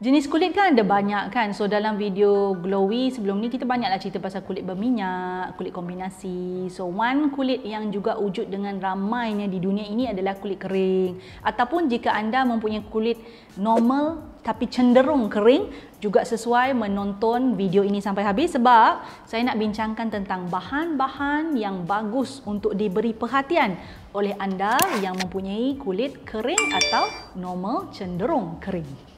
Jenis kulit kan ada banyak kan. So dalam video Glowy sebelum ni kita banyaklah cerita pasal kulit berminyak, kulit kombinasi. So one kulit yang juga wujud dengan ramainya di dunia ini adalah kulit kering. Ataupun jika anda mempunyai kulit normal tapi cenderung kering, juga sesuai menonton video ini sampai habis sebab saya nak bincangkan tentang bahan-bahan yang bagus untuk diberi perhatian oleh anda yang mempunyai kulit kering atau normal cenderung kering.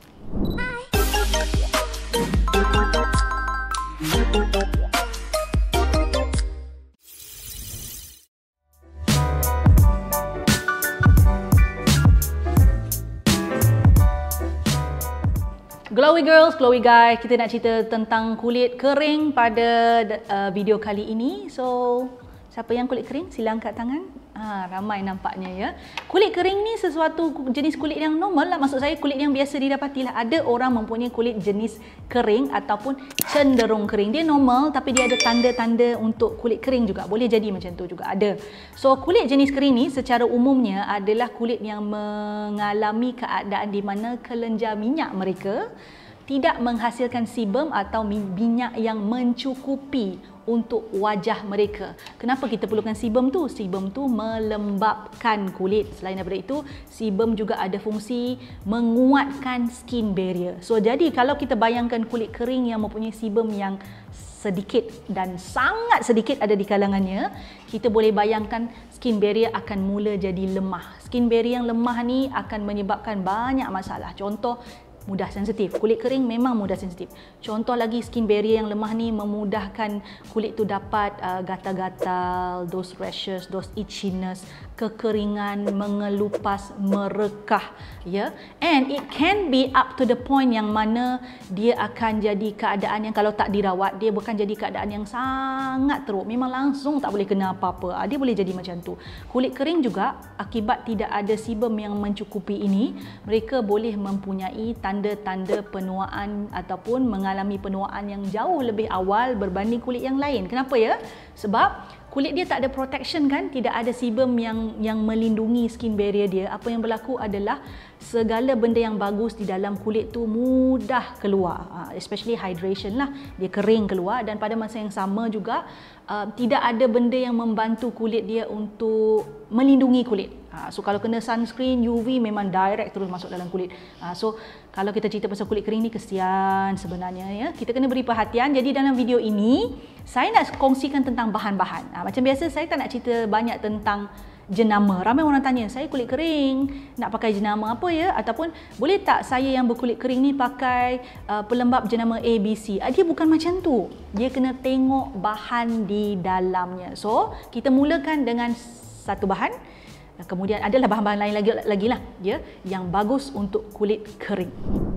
Glowy girls, glowy guys, kita nak cerita tentang kulit kering pada video kali ini. So, siapa yang kulit kering? Sila angkat tangan. Ramai nampaknya ya. Kulit kering ni sesuatu jenis kulit yang normal lah. Maksud saya kulit yang biasa didapatilah. Ada orang mempunyai kulit jenis kering ataupun cenderung kering. Dia normal tapi dia ada tanda-tanda untuk kulit kering juga. Boleh jadi macam tu juga ada. So kulit jenis kering ni secara umumnya adalah kulit yang mengalami keadaan di mana kelenjar minyak mereka tidak menghasilkan sebum atau minyak yang mencukupi untuk wajah mereka. Kenapa kita perlukan sebum tu? Sebum tu melembabkan kulit. Selain daripada itu, sebum juga ada fungsi menguatkan skin barrier. So jadi kalau kita bayangkan kulit kering yang mempunyai sebum yang sedikit dan sangat sedikit ada di kalangannya, kita boleh bayangkan skin barrier akan mula jadi lemah. Skin barrier yang lemah ni akan menyebabkan banyak masalah. Contoh, mudah sensitif. Kulit kering memang mudah sensitif. Contoh lagi, skin barrier yang lemah ni memudahkan kulit tu dapat gatal-gatal, those rashes, those itchiness, kekeringan, mengelupas, merekah, ya. And it can be up to the point yang mana dia akan jadi keadaan yang kalau tak dirawat, dia bukan jadi keadaan yang sangat teruk. Memang langsung tak boleh kena apa-apa. Dia boleh jadi macam tu. Kulit kering juga akibat tidak ada sebum yang mencukupi ini, mereka boleh mempunyai tanda-tanda penuaan ataupun mengalami penuaan yang jauh lebih awal berbanding kulit yang lain. Kenapa ya? Sebab kulit dia tak ada protection kan, tidak ada sebum yang melindungi skin barrier dia. Apa yang berlaku adalah segala benda yang bagus di dalam kulit tu mudah keluar, especially hydration lah, dia kering keluar. Dan pada masa yang sama juga tidak ada benda yang membantu kulit dia untuk melindungi kulit. So kalau kena sunscreen UV memang direct terus masuk dalam kulit. So kalau kita cerita pasal kulit kering ni, kesian sebenarnya ya. Kita kena beri perhatian. Jadi dalam video ini saya nak kongsikan tentang bahan-bahan. Macam biasa saya tak nak cerita banyak tentang jenama. Ramai orang tanya, saya kulit kering, nak pakai jenama apa ya? Ataupun boleh tak saya yang berkulit kering ni pakai pelembap jenama ABC? Dia bukan macam tu. Dia kena tengok bahan di dalamnya. So kita mulakan dengan satu bahan. Kemudian adalah bahan-bahan lain lagi lah ya, yang bagus untuk kulit kering.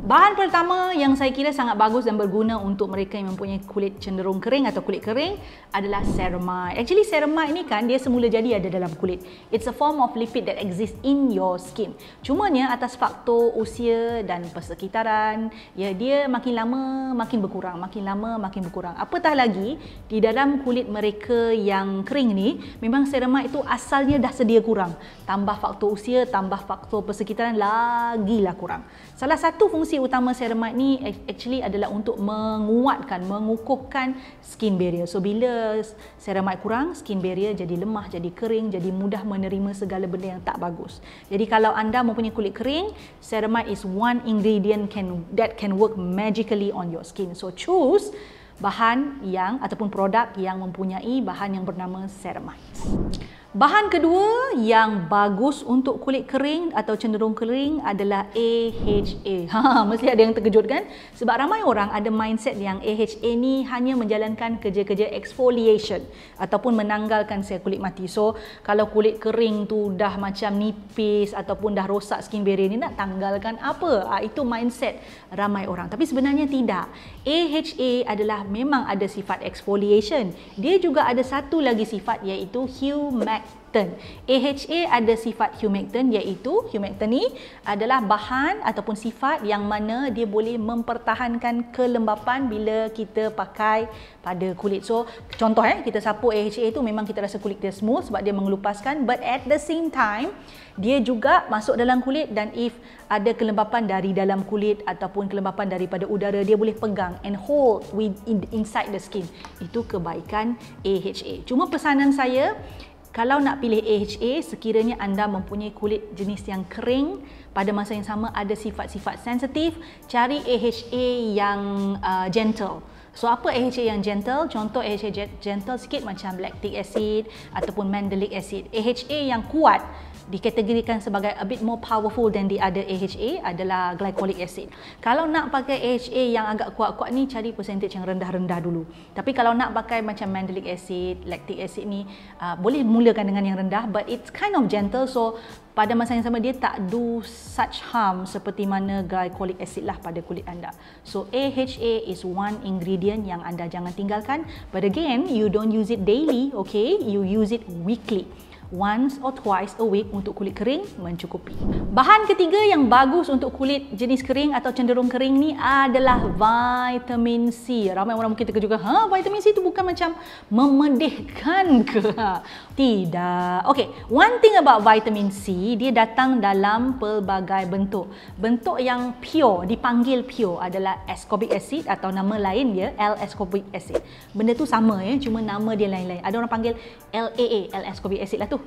Bahan pertama yang saya kira sangat bagus dan berguna untuk mereka yang mempunyai kulit cenderung kering atau kulit kering adalah ceramide. Actually ceramide ni kan dia semula jadi ada dalam kulit. It's a form of lipid that exists in your skin. Cumanya atas faktor usia dan persekitaran, ya, dia makin lama makin berkurang, makin lama makin berkurang. Apatah lagi di dalam kulit mereka yang kering ni memang ceramide itu asalnya dah sedia kurang. Tambah faktor usia, tambah faktor persekitaran, lagilah kurang. Salah satu fungsi utama ceramide ni actually adalah untuk menguatkan, mengukuhkan skin barrier. So bila ceramide kurang, skin barrier jadi lemah, jadi kering, jadi mudah menerima segala benda yang tak bagus. Jadi kalau anda mempunyai kulit kering, ceramide is one ingredient that can work magically on your skin. So choose bahan yang ataupun produk yang mempunyai bahan yang bernama ceramide. Bahan kedua yang bagus untuk kulit kering atau cenderung kering adalah AHA. Mesti ada yang terkejut kan? Sebab ramai orang ada mindset yang AHA ni hanya menjalankan kerja-kerja exfoliation ataupun menanggalkan sel kulit mati. So, kalau kulit kering tu dah macam nipis ataupun dah rosak skin barrier ni, nak tanggalkan apa? Itu mindset ramai orang. Tapi sebenarnya tidak. AHA adalah memang ada sifat exfoliation. Dia juga ada satu lagi sifat iaitu humectant. humectant. AHA ada sifat humectant, iaitu humectant ni adalah bahan ataupun sifat yang mana dia boleh mempertahankan kelembapan bila kita pakai pada kulit. So contoh kita sapu AHA tu memang kita rasa kulit dia smooth sebab dia mengelupaskan, but at the same time dia juga masuk dalam kulit, dan if ada kelembapan dari dalam kulit ataupun kelembapan daripada udara, dia boleh pegang and hold inside the skin. Itu kebaikan AHA. Cuma pesanan saya, kalau nak pilih AHA, sekiranya anda mempunyai kulit jenis yang kering, pada masa yang sama ada sifat-sifat sensitif, cari AHA yang gentle. So apa AHA yang gentle? Contoh AHA gentle sikit macam lactic acid ataupun mandelic acid. AHA yang kuat dikategorikan sebagai a bit more powerful than the other AHA adalah glycolic acid. Kalau nak pakai AHA yang agak kuat-kuat ni, cari percentage yang rendah-rendah dulu. Tapi kalau nak pakai macam mandelic acid, lactic acid ni, boleh mulakan dengan yang rendah, but it's kind of gentle, so pada masa yang sama dia tak do such harm seperti mana glycolic acid lah pada kulit anda. So AHA is one ingredient yang anda jangan tinggalkan, but again, you don't use it daily, okay? You use it weekly. Once or twice a week untuk kulit kering mencukupi. Bahan ketiga yang bagus untuk kulit jenis kering atau cenderung kering ni adalah vitamin C. Ramai orang mungkin terkejut, vitamin C tu bukan macam memedihkan ke? Tidak. Okay, one thing about vitamin C, dia datang dalam pelbagai bentuk. Bentuk yang pure, dipanggil pure adalah ascorbic acid atau nama lain dia L-ascorbic acid. Benda tu sama cuma nama dia lain-lain. Ada orang panggil LAA, L-ascorbic acid lah tu.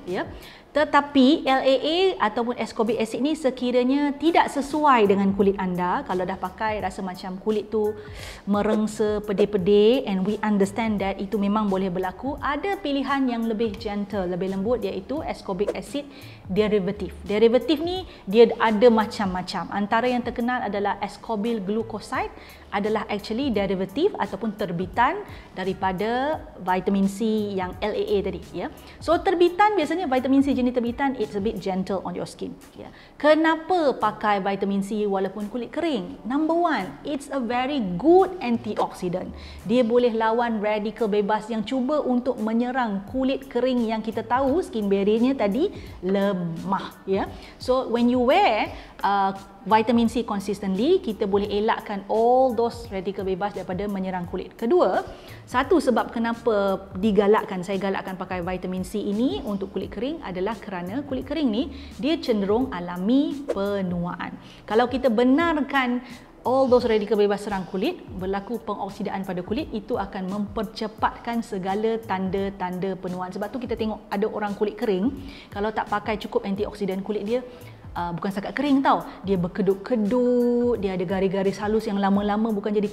Tetapi LAA ataupun ascorbic acid ni sekiranya tidak sesuai dengan kulit anda, kalau dah pakai rasa macam kulit tu merengsa, pedih-pedih, and we understand that itu memang boleh berlaku, ada pilihan yang lebih gentle, lebih lembut, iaitu ascorbic acid derivative. Derivative ni dia ada macam-macam. Antara yang terkenal adalah ascorbyl glucoside, adalah actually derivative ataupun terbitan daripada vitamin C yang LAA tadi. So terbitan, biasanya vitamin C jenis terbitan, it's a bit gentle on your skin. Kenapa pakai vitamin C walaupun kulit kering? Number one, it's a very good antioxidant. Dia boleh lawan radikal bebas yang cuba untuk menyerang kulit kering yang kita tahu skin barrier-nya tadi lemah. So when you wear vitamin C consistently, kita boleh elakkan all those radikal bebas daripada menyerang kulit. Kedua, satu sebab kenapa saya galakkan pakai vitamin C ini untuk kulit kering adalah kerana kulit kering ni dia cenderung alami penuaan. Kalau kita benarkan all those radikal bebas serang kulit, berlaku pengoksidaan pada kulit, itu akan mempercepatkan segala tanda-tanda penuaan. Sebab tu kita tengok ada orang kulit kering, kalau tak pakai cukup antioksidan, kulit dia bukan setakat kering tau, dia berkedut-kedut, dia ada garis-garis halus yang lama-lama bukan jadi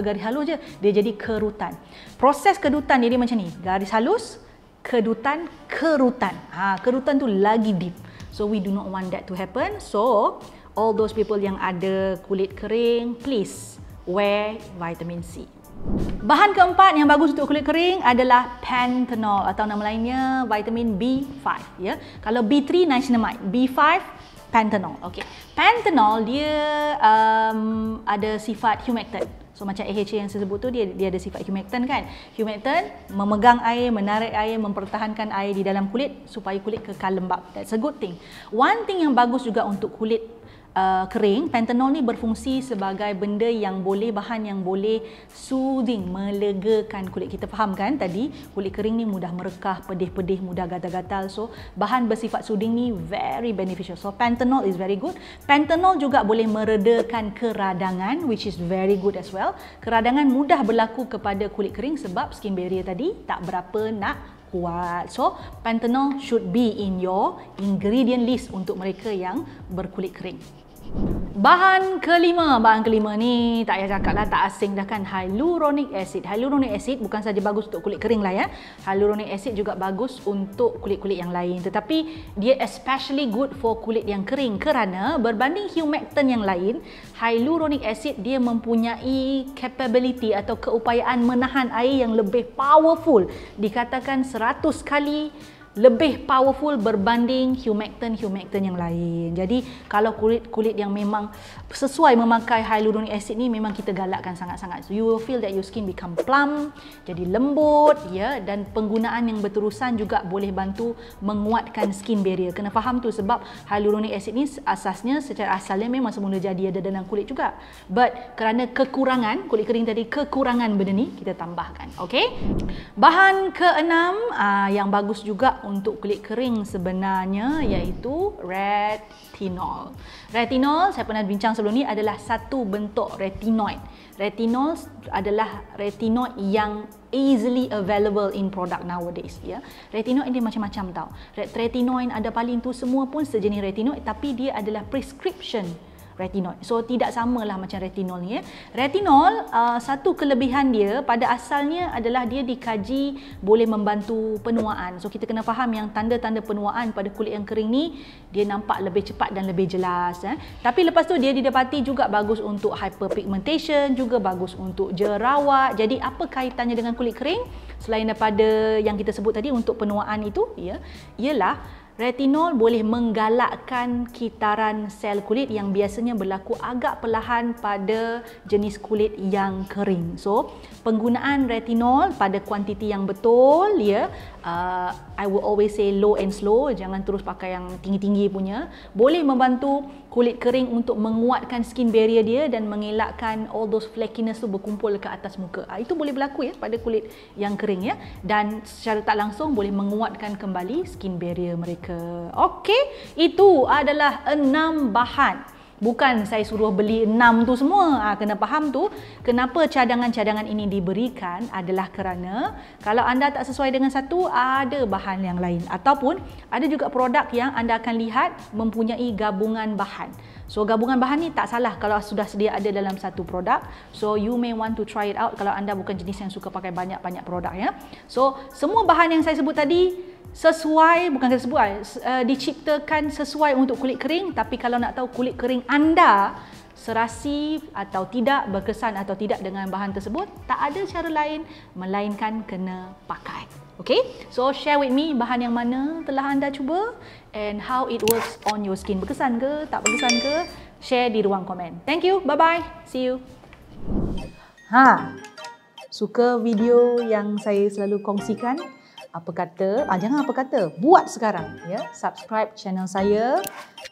garis halus je, dia jadi kerutan. Proses kedutan dia macam ni, garis halus, kedutan, kerutan. Kerutan tu lagi deep. So we do not want that to happen. So all those people yang ada kulit kering, please wear vitamin C. Bahan keempat yang bagus untuk kulit kering adalah panthenol atau nama lainnya vitamin B5. Kalau B3 niacinamide, B5 panthenol. Panthenol dia ada sifat humectant. So macam AHA yang saya sebut tu, dia ada sifat humectant kan. Humectant memegang air, menarik air, mempertahankan air di dalam kulit supaya kulit kekal lembap. That's a good thing. One thing yang bagus juga untuk kulit kering, panthenol ni berfungsi sebagai benda yang boleh, bahan yang boleh soothing, melegakan kulit. Kita faham kan tadi, kulit kering ni mudah merekah, pedih-pedih, mudah gatal-gatal. So bahan bersifat soothing ni very beneficial. So panthenol is very good. Panthenol juga boleh meredakan keradangan, which is very good as well. Keradangan mudah berlaku kepada kulit kering sebab skin barrier tadi tak berapa nak kuat. So panthenol should be in your ingredient list untuk mereka yang berkulit kering. Bahan kelima ni tak payah cakap lah, tak asing dah kan, hyaluronic acid. Hyaluronic acid bukan saja bagus untuk kulit kering lah hyaluronic acid juga bagus untuk kulit-kulit yang lain, tetapi dia especially good for kulit yang kering kerana berbanding humectant yang lain, hyaluronic acid dia mempunyai capability atau keupayaan menahan air yang lebih powerful, dikatakan 100 kali lebih powerful berbanding humectant yang lain. Jadi kalau kulit yang memang sesuai memakai hyaluronic acid ni, memang kita galakkan sangat-sangat. So you will feel that your skin become plump, jadi lembut ya, dan penggunaan yang berterusan juga boleh bantu menguatkan skin barrier. Kena faham tu, sebab hyaluronic acid ni asasnya secara asalnya memang semula jadi ada dalam kulit juga. But kerana kekurangan kulit kering tadi, kekurangan benda ni, kita tambahkan. Okey. Bahan keenam yang bagus juga untuk kulit kering sebenarnya iaitu retinol. Retinol, saya pernah bincang sebelum ni, adalah satu bentuk retinoid. Retinol adalah retinoid yang easily available in product nowadays ya. Retinoid ini macam-macam tau. Retinoid ada paling tu semua pun sejenis retinoid, tapi dia adalah prescription retinoid. So tidak samalah macam retinol ni ya. Retinol satu kelebihan dia pada asalnya adalah dia dikaji boleh membantu penuaan. So kita kena faham yang tanda-tanda penuaan pada kulit yang kering ni dia nampak lebih cepat dan lebih jelas Tapi lepas tu dia didapati juga bagus untuk hyperpigmentation, juga bagus untuk jerawat. Jadi apa kaitannya dengan kulit kering selain daripada yang kita sebut tadi untuk penuaan itu ya, ialah retinol boleh menggalakkan kitaran sel kulit yang biasanya berlaku agak perlahan pada jenis kulit yang kering. So, penggunaan retinol pada kuantiti yang betul ya, I will always say low and slow, jangan terus pakai yang tinggi-tinggi punya, boleh membantu kulit kering untuk menguatkan skin barrier dia dan mengelakkan all those flakiness tu berkumpul ke atas muka. Itu boleh berlaku ya pada kulit yang kering ya, dan secara tak langsung boleh menguatkan kembali skin barrier mereka. Okey, itu adalah 6 bahan. Bukan saya suruh beli 6 tu semua. Kena faham tu, kenapa cadangan-cadangan ini diberikan adalah kerana kalau anda tak sesuai dengan satu, ada bahan yang lain. Ataupun ada juga produk yang anda akan lihat mempunyai gabungan bahan. So gabungan bahan ni tak salah kalau sudah sedia ada dalam satu produk. So you may want to try it out kalau anda bukan jenis yang suka pakai banyak-banyak produk ya. So semua bahan yang saya sebut tadi sesuai, bukan diciptakan sesuai untuk kulit kering. Tapi kalau nak tahu kulit kering anda serasi atau tidak, berkesan atau tidak dengan bahan tersebut, tak ada cara lain melainkan kena pakai. Okay, so share with me bahan yang mana telah anda cuba and how it works on your skin. Berkesan ke, tak berkesan ke? Share di ruang komen. Thank you, bye bye, see you. Suka video yang saya selalu kongsikan? Apa kata, jangan apa kata, buat sekarang ya. Subscribe channel saya,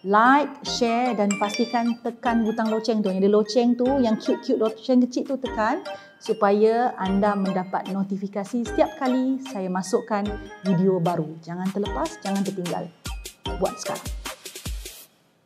like, share dan pastikan tekan butang loceng tu. Yang ada loceng tu, yang cute-cute loceng kecil tu tekan supaya anda mendapat notifikasi setiap kali saya masukkan video baru. Jangan terlepas, jangan tertinggal. Buat sekarang.